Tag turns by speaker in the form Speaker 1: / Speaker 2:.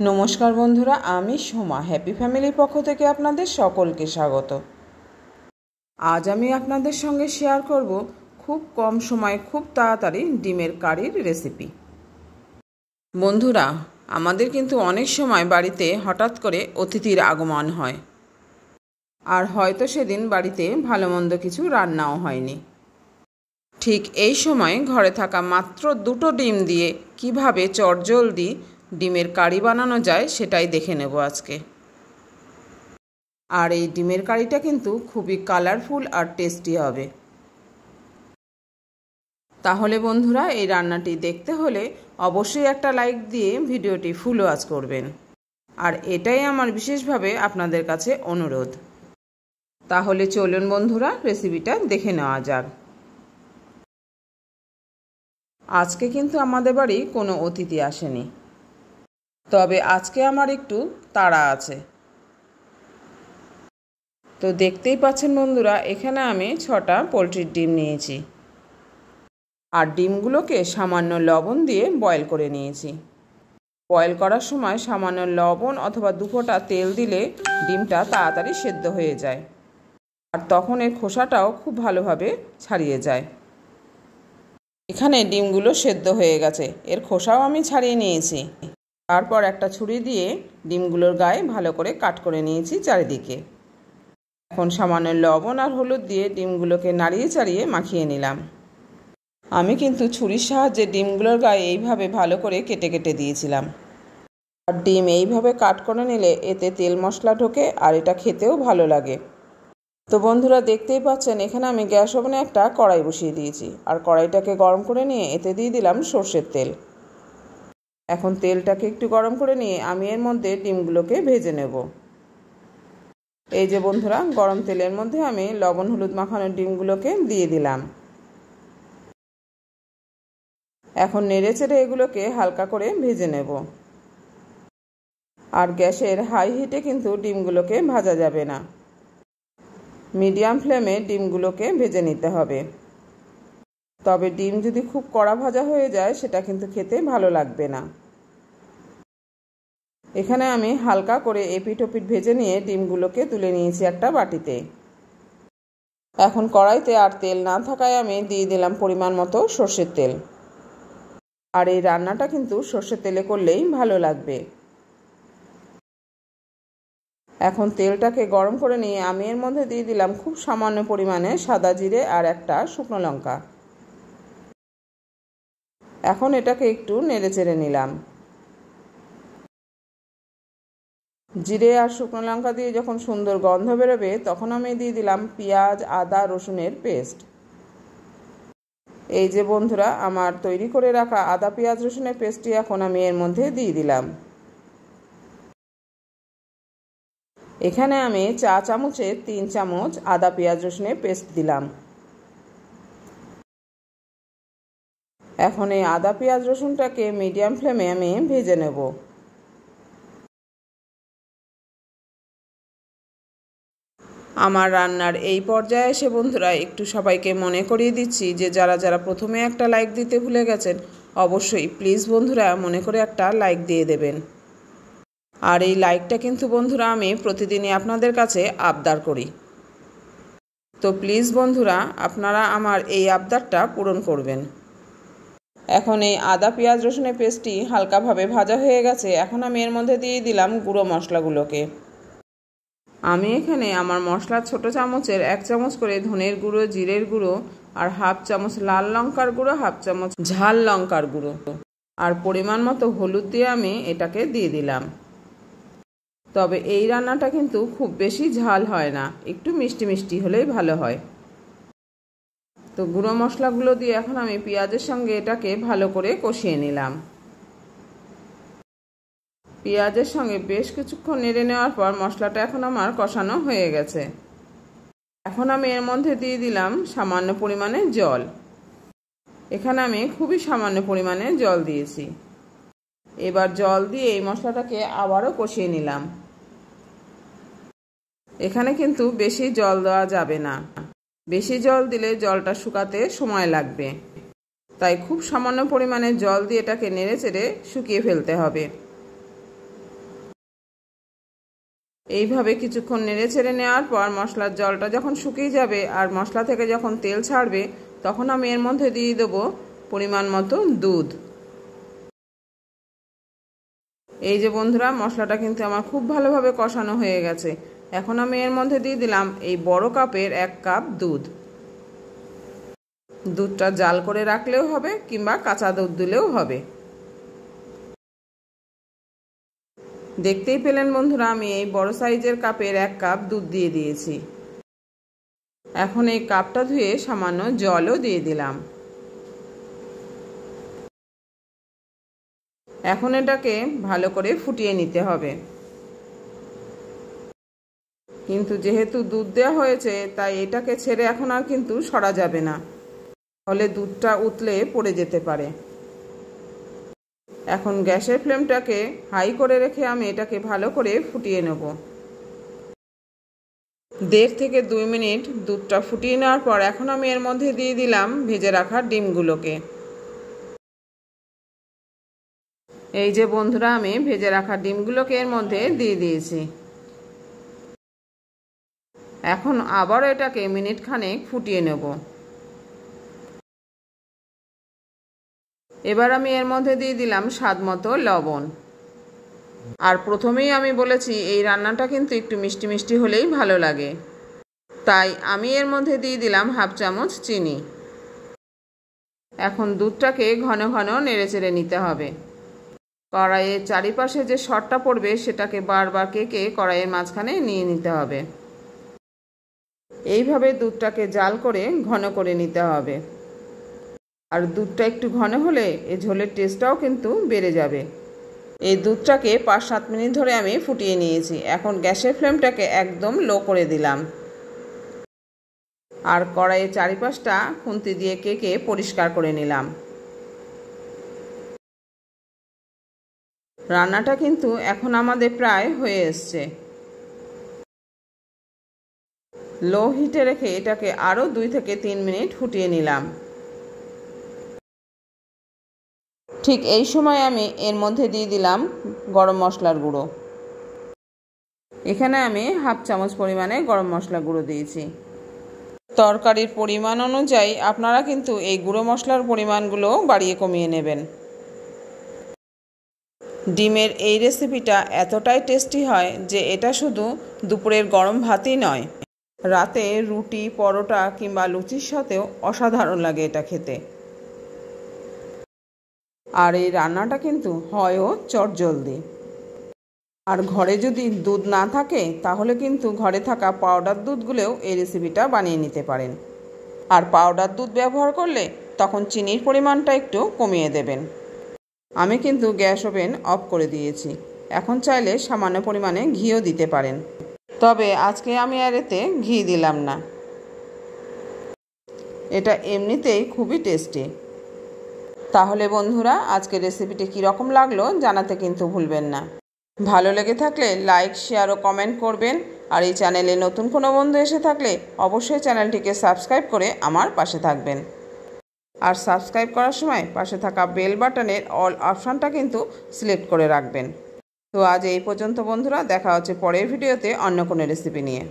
Speaker 1: নমস্কার বন্ধুরা, আমি সোমা হ্যাপি ফ্যামিলির পক্ষ থেকে আপনাদের সকলকে স্বাগত। আজ আমি আপনাদের সঙ্গে শেয়ার করব খুব কম সময়ে খুব তাড়াতাড়ি ডিমের কারির রেসিপি। বন্ধুরা, আমাদের কিন্তু অনেক সময় বাড়িতে হঠাৎ করে অতিথির আগমন হয়, আর হয়তো সেদিন বাড়িতে ভালো মন্দ কিছু রান্নাও হয়নি। ঠিক এই সময় ঘরে থাকা মাত্র 2টো ডিম দিয়ে কিভাবে চটজলদি ডিমের কারি বানানো যায় সেটাই দেখে নেব আজকে। আর এই ডিমের কারিটা কিন্তু খুবই কালারফুল আর টেস্টি হবে। তাহলে বন্ধুরা, এই রান্নাটি দেখতে হলে অবশ্যই একটা লাইক দিয়ে ভিডিওটি ফুল ওয়াচ করবেন, আর এটাই আমার বিশেষভাবে আপনাদের কাছে অনুরোধ। তাহলে চলুন বন্ধুরা, রেসিপিটা দেখে নেওয়া যাক। আজকে কিন্তু আমাদের বাড়ি কোনো অতিথি আসেনি, তবে আজকে আমার একটু তাড়া আছে। তো দেখতেই পাচ্ছেন বন্ধুরা, এখানে আমি 6টা পোলট্রির ডিম নিয়েছি, আর ডিমগুলোকে সামান্য লবণ দিয়ে বয়েল করে নিয়েছি। বয়েল করার সময় সামান্য লবণ অথবা 2 ফোঁটা তেল দিলে ডিমটা তাড়াতাড়ি সেদ্ধ হয়ে যায়, আর তখন এর খোসাটাও খুব ভালোভাবে ছাড়িয়ে যায়। এখানে ডিমগুলো সেদ্ধ হয়ে গেছে, এর খোসাও আমি ছাড়িয়ে নিয়েছি। তারপর একটা ছুরি দিয়ে ডিমগুলোর গায়ে ভালো করে কাট করে নিয়েছি চারিদিকে। এখন সামান্য লবণ আর হলুদ দিয়ে ডিমগুলোকে নাড়িয়ে চাড়িয়ে মাখিয়ে নিলাম। আমি কিন্তু ছুরির সাহায্যে ডিমগুলোর গায়ে এইভাবে ভালো করে কেটে কেটে দিয়েছিলাম। আর ডিম এইভাবে কাট করে নিলে এতে তেল মশলা ঢোকে, আর এটা খেতেও ভালো লাগে। তো বন্ধুরা, দেখতেই পাচ্ছেন এখানে আমি গ্যাস ওভেনে একটা কড়াই বসিয়ে দিয়েছি, আর কড়াইটাকে গরম করে নিয়ে এতে দিয়ে দিলাম সর্ষের তেল। এখন তেলটাকে একটু গরম করে নিয়ে আমি এর মধ্যে ডিমগুলোকে ভেজে নেব। এই যে বন্ধুরা, গরম তেলের মধ্যে আমি লবণ হলুদ মাখানো ডিমগুলোকে দিয়ে দিলাম। এখন নেড়ে চেড়ে এগুলোকে হালকা করে ভেজে নেব। আর গ্যাসের হাই হিটে কিন্তু ডিমগুলোকে ভাজা যাবে না, মিডিয়াম ফ্লেমে ডিমগুলোকে ভেজে নিতে হবে। তবে ডিম যদি খুব কড়া ভাজা হয়ে যায় সেটা কিন্তু খেতে ভালো লাগবে না। এখানে আমি হালকা করে এপিট ওপিট ভেজে নিয়ে ডিমগুলোকে তুলে নিয়েছি একটা বাটিতে। এখন কড়াইতে আর তেল না থাকায় আমি দিয়ে দিলাম পরিমাণ মতো সর্ষের তেল। আর এই রান্নাটা কিন্তু সর্ষের তেলে করলেই ভালো লাগবে। এখন তেলটাকে গরম করে নিয়ে আমি এর মধ্যে দিয়ে দিলাম খুব সামান্য পরিমাণে সাদা জিরে আর একটা শুকনো লঙ্কা। এখন এটাকে একটু নেড়ে চেড়ে নিলাম। জিরে আর শুকনো লঙ্কা দিয়ে যখন সুন্দর গন্ধ বেরোবে তখন আমি দিয়ে দিলাম পেঁয়াজ আদা রসুনের পেস্ট। এই যে বন্ধুরা, আমার তৈরি করে রাখা আদা পেঁয়াজ রসুনের পেস্টটি এখন আমি এর মধ্যে দিয়ে দিলাম। এখানে আমি চা চামচে 3 চামচ আদা পেঁয়াজ রসুনের পেস্ট দিলাম। এখন এই আদা পেঁয়াজ রসুনটাকে মিডিয়াম ফ্লেমে আমি ভেজে নেব। আমার রান্নার এই পর্যায়ে এসে বন্ধুরা একটু সবাইকে মনে করিয়ে দিচ্ছি যে যারা যারা প্রথমে একটা লাইক দিতে ভুলে গেছেন, অবশ্যই প্লিজ বন্ধুরা মনে করে একটা লাইক দিয়ে দেবেন। আর এই লাইকটা কিন্তু বন্ধুরা আমি প্রতিদিনই আপনাদের কাছে আবদার করি। তো প্লিজ বন্ধুরা, আপনারা আমার এই আবদারটা পূরণ করবেন। এখন এই আদা পেঁয়াজ রসুনের পেস্টটি হালকাভাবে ভাজা হয়ে গেছে। এখন আমি এর মধ্যে দিয়ে দিলাম গুঁড়ো মশলাগুলোকে। আমি এখানে আমার মশলার ছোট চামচের 1 চামচ করে ধনের গুঁড়ো, জিরের গুঁড়ো আর 1/2 চামচ লাল লঙ্কার গুঁড়ো, 1/2 চামচ ঝাল লঙ্কার গুঁড়ো আর পরিমাণ মতো হলুদ দিয়ে আমি এটাকে দিয়ে দিলাম। তবে এই রান্নাটা কিন্তু খুব বেশি ঝাল হয় না, একটু মিষ্টি মিষ্টি হলেই ভালো হয়। তো গুঁড়ো মশলাগুলো দিয়ে এখন আমি পেঁয়াজের সঙ্গে এটাকে ভালো করে কষিয়ে নিলাম। পেঁয়াজের সঙ্গে বেশ কিছুক্ষণ নেড়ে নেওয়ার পর মশলাটা এখন আমার কষানো হয়ে গেছে। এখন আমি এর মধ্যে দিয়ে দিলাম সামান্য পরিমাণে জল। এখানে আমি খুবই সামান্য পরিমাণে জল দিয়েছি। এবার জল দিয়ে এই মশলাটাকে আবারও কষিয়ে নিলাম। এখানে কিন্তু বেশি জল দেওয়া যাবে না, বেশি জল দিলে জলটা শুকাতে সময় লাগবে। তাই খুব সামান্য পরিমাণে জল দিয়ে এটাকে নেড়ে চেড়ে শুকিয়ে ফেলতে হবে। এইভাবে কিছুক্ষণ নেড়ে চেড়ে নেওয়ার পর মশলার জলটা যখন শুকিয়ে যাবে আর মশলা থেকে যখন তেল ছাড়বে, তখন আমি এর মধ্যে দিয়ে দেবো পরিমাণ মতো দুধ। এই যে বন্ধুরা, মশলাটা কিন্তু আমার খুব ভালোভাবে কষানো হয়ে গেছে। এখন আমি এর মধ্যে দিয়ে দিলাম এই বড় কাপের 1 কাপ দুধ। দুধটা জাল করে রাখলেও হবে কিংবা কাঁচা দুধ দিলেও হবে। দেখতেই পেলেন বন্ধুরা, আমি এই বড় সাইজের কাপের 1 কাপ দুধ দিয়ে দিয়েছি। এখন এই কাপটা ধুয়ে সামান্য জলও দিয়ে দিলাম। এখন এটাকে ভালো করে ফুটিয়ে নিতে হবে। কিন্তু যেহেতু দুধ দেওয়া হয়েছে, তাই এটাকে ছেড়ে এখন আর কিন্তু সরা যাবে না, তাহলে দুধটা উতলে পড়ে যেতে পারে। এখন গ্যাসের ফ্লেমটাকে হাই করে রেখে আমি এটাকে ভালো করে ফুটিয়ে নেব। 1.5 থেকে 2 মিনিট দুধটা ফুটিয়ে নেওয়ার পর এখন আমি এর মধ্যে দিয়ে দিলাম ভেজে রাখা ডিমগুলোকে। এই যে বন্ধুরা, আমি ভেজে রাখা ডিমগুলোকে এর মধ্যে দিয়ে দিয়েছি। এখন আবার এটাকে মিনিট খানেক ফুটিয়ে নেব। এবার আমি এর মধ্যে দিয়ে দিলাম স্বাদ মতো লবণ। আর প্রথমেই আমি বলেছি এই রান্নাটা কিন্তু একটু মিষ্টি মিষ্টি হলেই ভালো লাগে, তাই আমি এর মধ্যে দিয়ে দিলাম 1/2 চামচ চিনি। এখন দুধটাকে ঘন ঘন নেড়েচেড়ে নিতে হবে। কড়াইয়ের চারিপাশে যে সরটা পড়বে সেটাকে বারবার কেকে কড়াইয়ের মাঝখানে নিয়ে নিতে হবে। এইভাবে দুধটাকে জাল করে ঘন করে নিতে হবে। আর দুধটা একটু ঘন হলে এই ঝোলের টেস্টটাও কিন্তু বেড়ে যাবে। এই দুধটাকে 5-7 মিনিট ধরে আমি ফুটিয়ে নিয়েছি। এখন গ্যাসের ফ্লেমটাকে একদম লো করে দিলাম। আর কড়াইয়ের চারিপাশটা খুন্তি দিয়ে কেকে পরিষ্কার করে নিলাম। রান্নাটা কিন্তু এখন আমাদের প্রায় হয়ে এসছে। লো হিটে রেখে এটাকে আরও 2 থেকে 3 মিনিট ফুটিয়ে নিলাম। ঠিক এই সময় আমি এর মধ্যে দিয়ে দিলাম গরম মশলার গুঁড়ো। এখানে আমি 1/2 চামচ পরিমাণে গরম মশলা গুঁড়ো দিয়েছি। তরকারির পরিমাণ অনুযায়ী আপনারা কিন্তু এই গুঁড়ো মশলার পরিমাণগুলো বাড়িয়ে কমিয়ে নেবেন। ডিমের এই রেসিপিটা এতটাই টেস্টি হয় যে এটা শুধু দুপুরের গরম ভাতই নয়, রাতে রুটি, পরোটা কিংবা লুচির সাথেও অসাধারণ লাগে এটা খেতে। আর এই রান্নাটা কিন্তু হয়ও চটজলদি। আর ঘরে যদি দুধ না থাকে তাহলে কিন্তু ঘরে থাকা পাউডার দুধগুলোও এই রেসিপিটা বানিয়ে নিতে পারেন। আর পাউডার দুধ ব্যবহার করলে তখন চিনির পরিমাণটা একটু কমিয়ে দেবেন। আমি কিন্তু গ্যাস ওভেন অফ করে দিয়েছি। এখন চাইলে সামান্য পরিমাণে ঘিও দিতে পারেন, তবে আজকে আমি আর এতে ঘি দিলাম না। এটা এমনিতেই খুবই টেস্টি। তাহলে বন্ধুরা, আজকের রেসিপিটি কীরকম লাগলো জানাতে কিন্তু ভুলবেন না। ভালো লেগে থাকলে লাইক, শেয়ার ও কমেন্ট করবেন। আর এই চ্যানেলে নতুন কোনো বন্ধু এসে থাকলে অবশ্যই চ্যানেলটিকে সাবস্ক্রাইব করে আমার পাশে থাকবেন। আর সাবস্ক্রাইব করার সময় পাশে থাকা বেল বাটনের অল অপশানটা কিন্তু সিলেক্ট করে রাখবেন। তো আজ এই পর্যন্ত বন্ধুরা, দেখা হচ্ছে পরের ভিডিওতে অন্য কোনো রেসিপি নিয়ে।